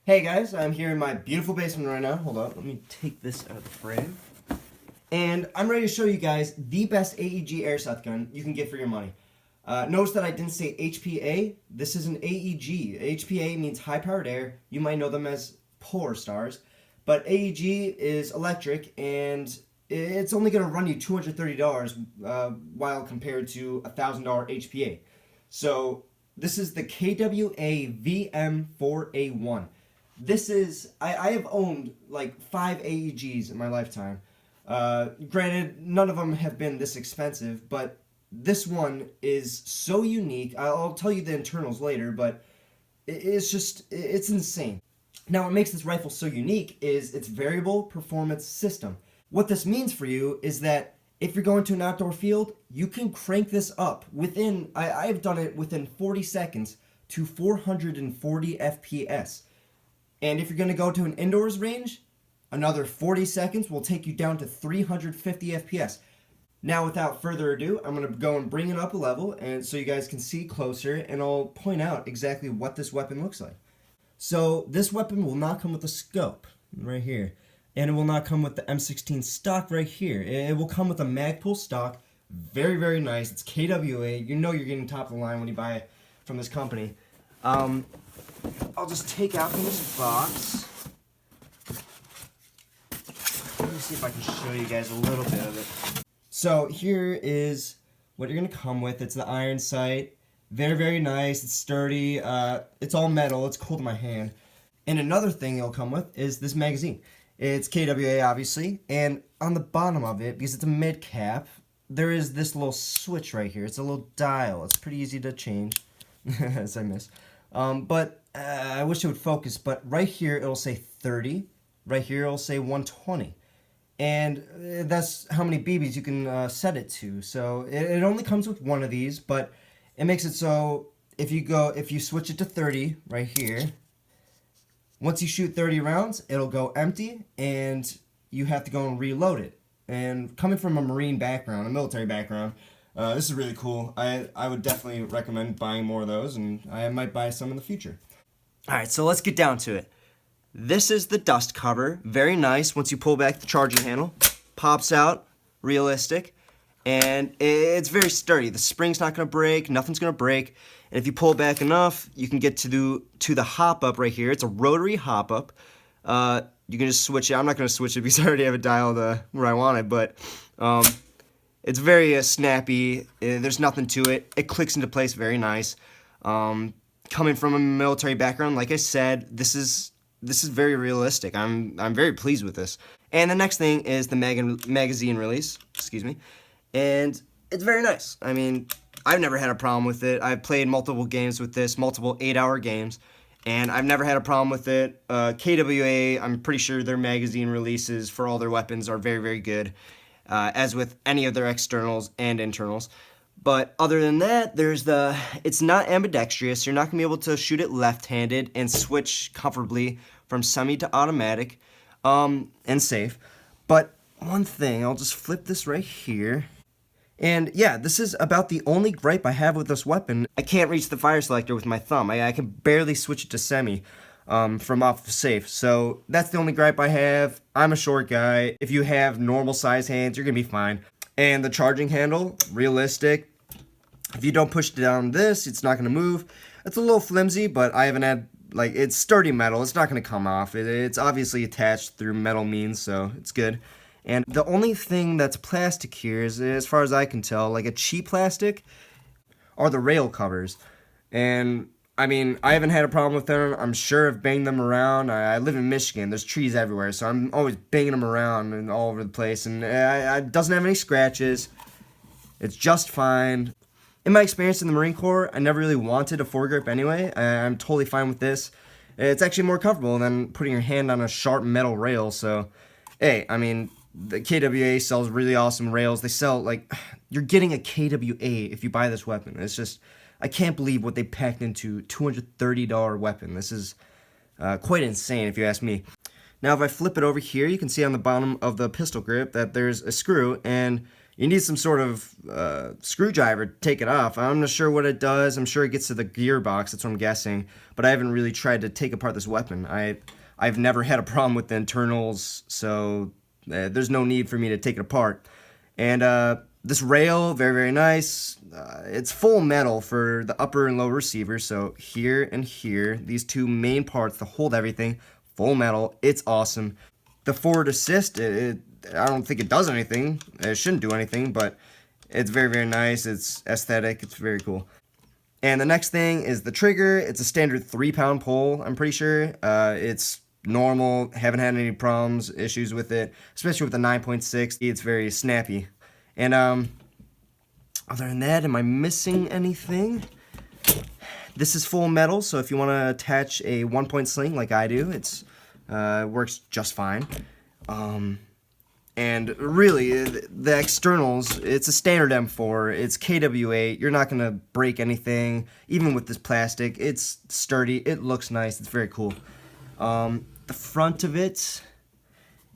Hey guys, I'm here in my beautiful basement right now. Hold on, let me take this out of the frame. And I'm ready to show you guys the best AEG airsoft gun you can get for your money. Notice that I didn't say HPA. This is an AEG. HPA means high-powered air. You might know them as Polar Stars. But AEG is electric, and it's only going to run you $230 while compared to $1,000 HPA. So this is the KWA VM4A1. This is, I have owned like 5 AEGs in my lifetime. Granted, none of them have been this expensive, but this one is so unique. I'll tell you the internals later, but it's insane. Now, what makes this rifle so unique is its variable performance system. What this means for you is that if you're going to an outdoor field, you can crank this up within, I've done it within 40 seconds to 440 FPS. And if you're going to go to an indoors range, another 40 seconds will take you down to 350 FPS. Now, without further ado, I'm going to go and bring it up a level and so you guys can see closer, and I'll point out exactly what this weapon looks like. So this weapon will not come with a scope right here, and it will not come with the M16 stock right here. It will come with a Magpul stock. Very, very nice. It's KWA. You know you're getting top of the line when you buy it from this company. I'll just take out from this box. Let me see if I can show you guys a little bit of it. So here is what you're going to come with. It's the iron sight. Very, very nice. It's sturdy. It's all metal. It's cool to my hand. And another thing it'll come with is this magazine. It's KWA, obviously. And on the bottom of it, because it's a mid cap, there is this little switch right here. It's a little dial. It's pretty easy to change, as I miss. But I wish it would focus, but right here it'll say 30, right here it'll say 120, and that's how many BBs you can set it to. So it only comes with one of these, but it makes it so if you switch it to 30 right here, once you shoot 30 rounds, it'll go empty, and you have to go and reload it. And coming from a Marine background, a military background, this is really cool. I would definitely recommend buying more of those, and I might buy some in the future. Alright, so let's get down to it. This is the dust cover. Very nice. Once you pull back the charging handle, pops out, realistic, and it's very sturdy. The spring's not going to break, nothing's going to break, and if you pull back enough, you can get to the hop-up right here. It's a rotary hop-up. You can just switch it. I'm not going to switch it because I already have it dialed where I want it, but it's very snappy. There's nothing to it. It clicks into place very nice. Coming from a military background, like I said, this is very realistic. I'm very pleased with this. And the next thing is the magazine release. Excuse me. And it's very nice. I mean, I've never had a problem with it. I've played multiple games with this, multiple 8-hour games, and I've never had a problem with it. KWA, I'm pretty sure their magazine releases for all their weapons are very, very good. As with any of their externals and internals. But other than that, it's not ambidextrous. You're not going to be able to shoot it left-handed and switch comfortably from semi to automatic and safe. But one thing, I'll just flip this right here. And yeah, this is about the only gripe I have with this weapon. I can't reach the fire selector with my thumb. I can barely switch it to semi. From off the safe. So that's the only gripe I have. I'm a short guy. If you have normal size hands, you're gonna be fine. And the charging handle, realistic. If you don't push down this, it's not gonna move. It's a little flimsy, but I haven't had, like, it's sturdy metal. It's not gonna come off. It's obviously attached through metal means, so it's good. And the only thing that's plastic here is, as far as I can tell, like a cheap plastic, are the rail covers. And I mean, I haven't had a problem with them. I'm sure I've banged them around. I live in Michigan. There's trees everywhere, so I'm always banging them around and all over the place. And it doesn't have any scratches. It's just fine. In my experience in the Marine Corps, I never really wanted a foregrip anyway. I'm totally fine with this. It's actually more comfortable than putting your hand on a sharp metal rail. So, hey, I mean, the KWA sells really awesome rails. They sell, like, you're getting a KWA if you buy this weapon. It's just, I can't believe what they packed into $230 weapon. This is quite insane if you ask me. Now if I flip it over here, you can see on the bottom of the pistol grip that there's a screw, and You need some sort of screwdriver to take it off. I'm not sure what it does. I'm sure it gets to the gearbox. That's what I'm guessing. But I haven't really tried to take apart this weapon. I've never had a problem with the internals, so there's no need for me to take it apart. And this rail, very, very nice. It's full metal for the upper and lower receivers. So here and here, these two main parts to hold everything, full metal. It's awesome. The forward assist, I don't think it does anything. It shouldn't do anything, but it's very, very nice. It's aesthetic. It's very cool. And the next thing is the trigger. It's a standard 3-pound pull, I'm pretty sure. It's normal. Haven't had any problems, issues with it, especially with the 9.6. It's very snappy. And other than that, am I missing anything? This is full metal, so if you want to attach a 1-point sling like I do, it works just fine. And really, the externals, it's a standard M4, it's KWA, you're not going to break anything, even with this plastic. It's sturdy, it looks nice, it's very cool. The front of it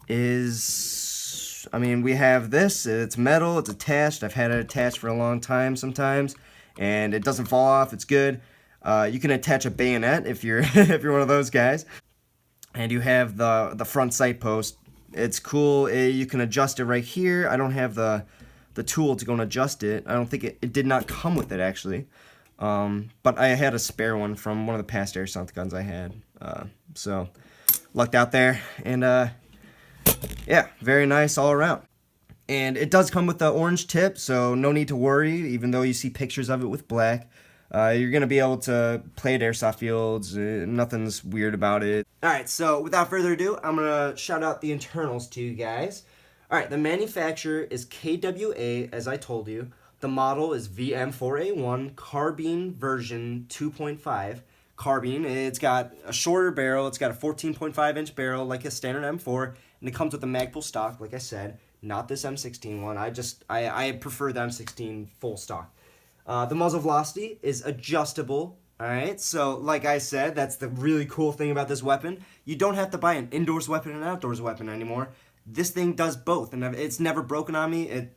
is, I mean, we have this, it's metal, it's attached. I've had it attached for a long time sometimes, and it doesn't fall off, it's good. You can attach a bayonet if you're if you're one of those guys. And you have the front sight post. It's cool. You can adjust it right here. I don't have the tool to go and adjust it. I don't think it did not come with it, actually. But I had a spare one from one of the past Airsoft guns I had. So, lucked out there. And, yeah, very nice all around. And it does come with the orange tip, so no need to worry, even though you see pictures of it with black. You're going to be able to play at Airsoft fields. Nothing's weird about it. Alright, so without further ado, I'm going to shout out the internals to you guys. Alright, the manufacturer is KWA, as I told you. The model is VM4A1, carbine version 2.5. Carbine, it's got a shorter barrel. It's got a 14.5-inch barrel like a standard M4. And it comes with a Magpul stock, like I said. Not this M16 one. I prefer the M16 full stock. The muzzle velocity is adjustable, alright? So, like I said, that's the really cool thing about this weapon. You don't have to buy an indoors weapon and an outdoors weapon anymore. This thing does both, and it's never broken on me. Anyway,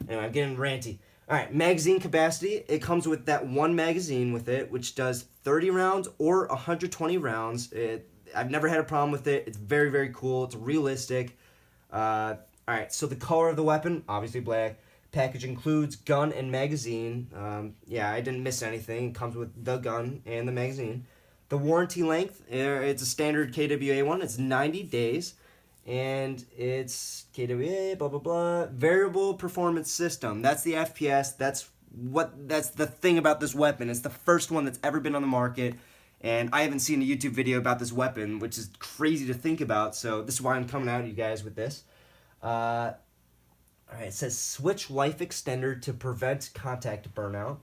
I'm getting ranty. Alright, magazine capacity. It comes with that one magazine with it, which does 30 rounds or 120 rounds. I've never had a problem with it. It's very, very cool. It's realistic. Alright, so the color of the weapon, obviously black. Package includes gun and magazine. Yeah, I didn't miss anything. It comes with the gun and the magazine. The warranty length, it's a standard KWA one. It's 90 days. And it's KWA, blah, blah, blah. Variable performance system. That's the FPS. That's the thing about this weapon. It's the first one that's ever been on the market. And I haven't seen a YouTube video about this weapon, which is crazy to think about. So this is why I'm coming out to you guys with this. Alright, it says switch life extender to prevent contact burnout.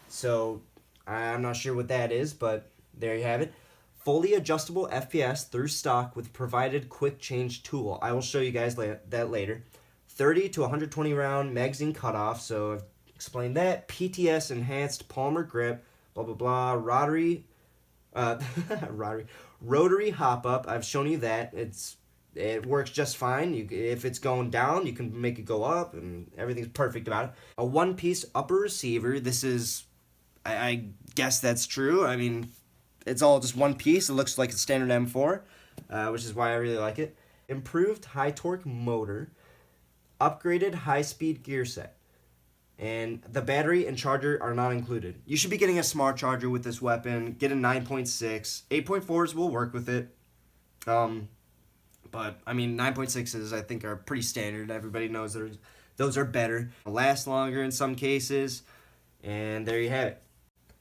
So, I'm not sure what that is, but there you have it. Fully adjustable FPS through stock with provided quick change tool. I will show you guys that later. 30 to 120 round magazine cutoff, so I've explained that. PTS enhanced palmer grip, blah blah blah. Rotary hop up. I've shown you that. It works just fine. If it's going down, you can make it go up, and everything's perfect about it. A one-piece upper receiver. This is, I guess that's true. I mean, it's all just one piece. It looks like a standard M4, which is why I really like it. Improved high-torque motor. Upgraded high-speed gear set. And the battery and charger are not included. You should be getting a smart charger with this weapon. Get a 9.6. 8.4s will work with it. But, I mean, 9.6s, I think, are pretty standard. Everybody knows those are better. They'll last longer in some cases. And there you have it.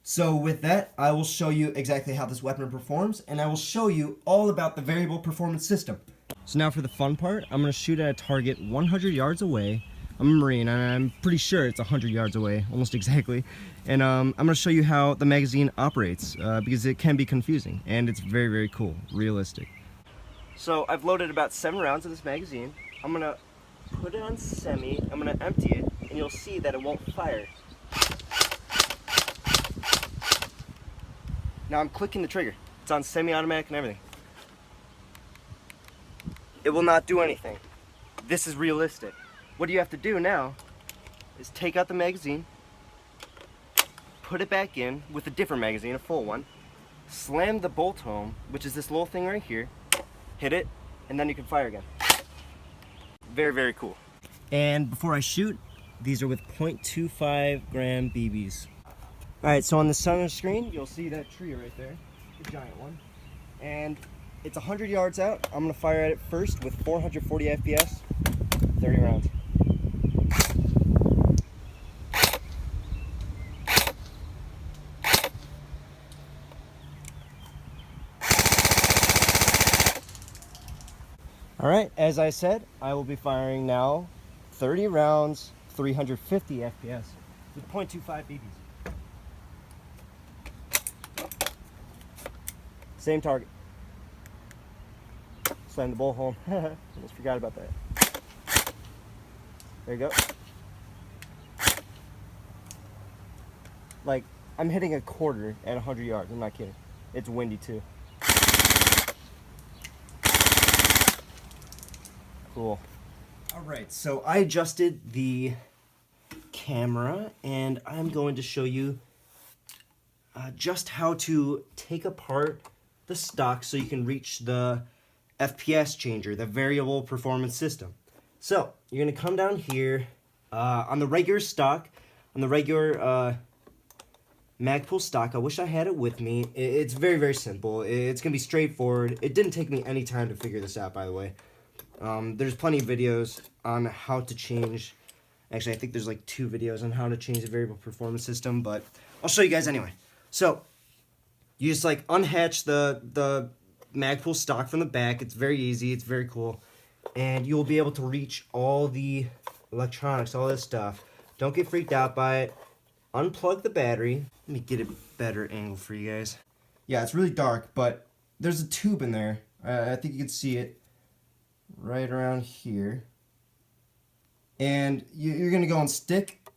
So, with that, I will show you exactly how this weapon performs. And I will show you all about the variable performance system. So now for the fun part, I'm going to shoot at a target 100 yards away. I'm a Marine, and I'm pretty sure it's 100 yards away, almost exactly. And I'm going to show you how the magazine operates, because it can be confusing. And it's very, very cool, realistic. So I've loaded about 7 rounds of this magazine. I'm going to put it on semi, I'm going to empty it, and you'll see that it won't fire. Now I'm clicking the trigger. It's on semi-automatic and everything. It will not do anything. This is realistic. What you have to do now is take out the magazine, put it back in with a different magazine, a full one, slam the bolt home, which is this little thing right here, hit it, and then you can fire again. Very, very cool. And before I shoot, these are with 0.25 gram BBs. Alright, so on the center screen, you'll see that tree right there, the giant one. And it's 100 yards out. I'm going to fire at it first with 440 FPS, 30 rounds. Alright, as I said, I will be firing now 30 rounds, 350 FPS with 0.25 BBs. Same target. Slam the bolt home. Almost forgot about that. There you go. Like, I'm hitting a quarter at 100 yards. I'm not kidding. It's windy too. Cool. Alright, so I adjusted the camera and I'm going to show you just how to take apart the stock so you can reach the FPS changer, the variable performance system. So you're going to come down here on the regular stock, on the regular Magpul stock. I wish I had it with me. It's very, very simple. It's going to be straightforward. It didn't take me any time to figure this out, by the way. There's plenty of videos on how to change. Actually, I think there's like 2 videos on how to change the variable performance system, but I'll show you guys anyway. So you just like unhatch the Magpul stock from the back. It's very easy. It's very cool. And you'll be able to reach all the electronics, all this stuff. Don't get freaked out by it. Unplug the battery. Let me get a better angle for you guys. Yeah, it's really dark, but there's a tube in there. I think you can see it right around here. And you're going to go and stick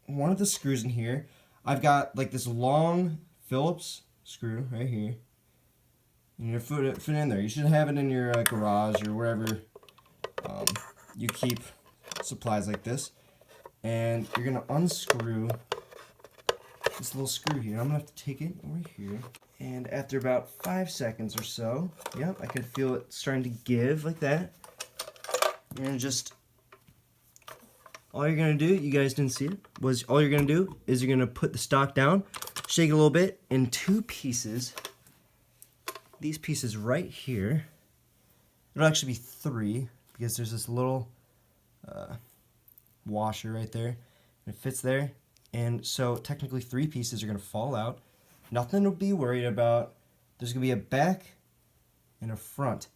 one of the screws in here. I've got like this long Phillips screw right here. And you fit it in there. You should have it in your garage or wherever you keep supplies like this. And you're going to unscrew this little screw here. I'm going to have to take it over here. And after about 5 seconds or so, yep, I can feel it starting to give like that. You're going to just, all you're going to do, you guys didn't see it, was all you're going to do is you're going to put the stock down, shake it a little bit in 2 pieces. These pieces right here, it'll actually be 3 because there's this little washer right there. And it fits there. And so technically 3 pieces are going to fall out. Nothing to be worried about. There's going to be a back and a front.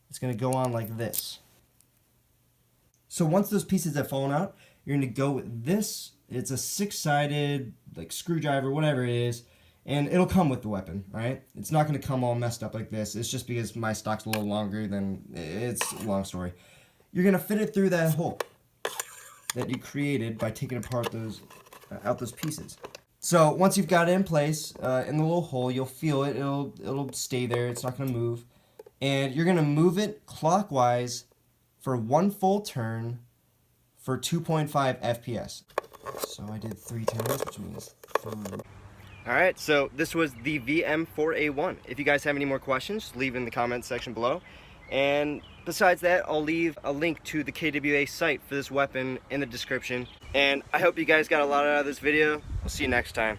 It's going to go on like this. So once those pieces have fallen out, you're going to go with this. It's a 6-sided like screwdriver, whatever it is, and it'll come with the weapon, right? It's not going to come all messed up like this. It's just because my stock's a little longer than, it's a long story. You're going to fit it through that hole that you created by taking apart those, out those pieces. So once you've got it in place, in the little hole, you'll feel it. It'll stay there. It's not going to move. And you're going to move it clockwise for 1 full turn for 2.5 FPS. So I did 3 turns, which means 3. Alright, so this was the VM4A1. If you guys have any more questions, just leave in the comments section below. And besides that, I'll leave a link to the KWA site for this weapon in the description. And I hope you guys got a lot out of this video. I'll see you next time.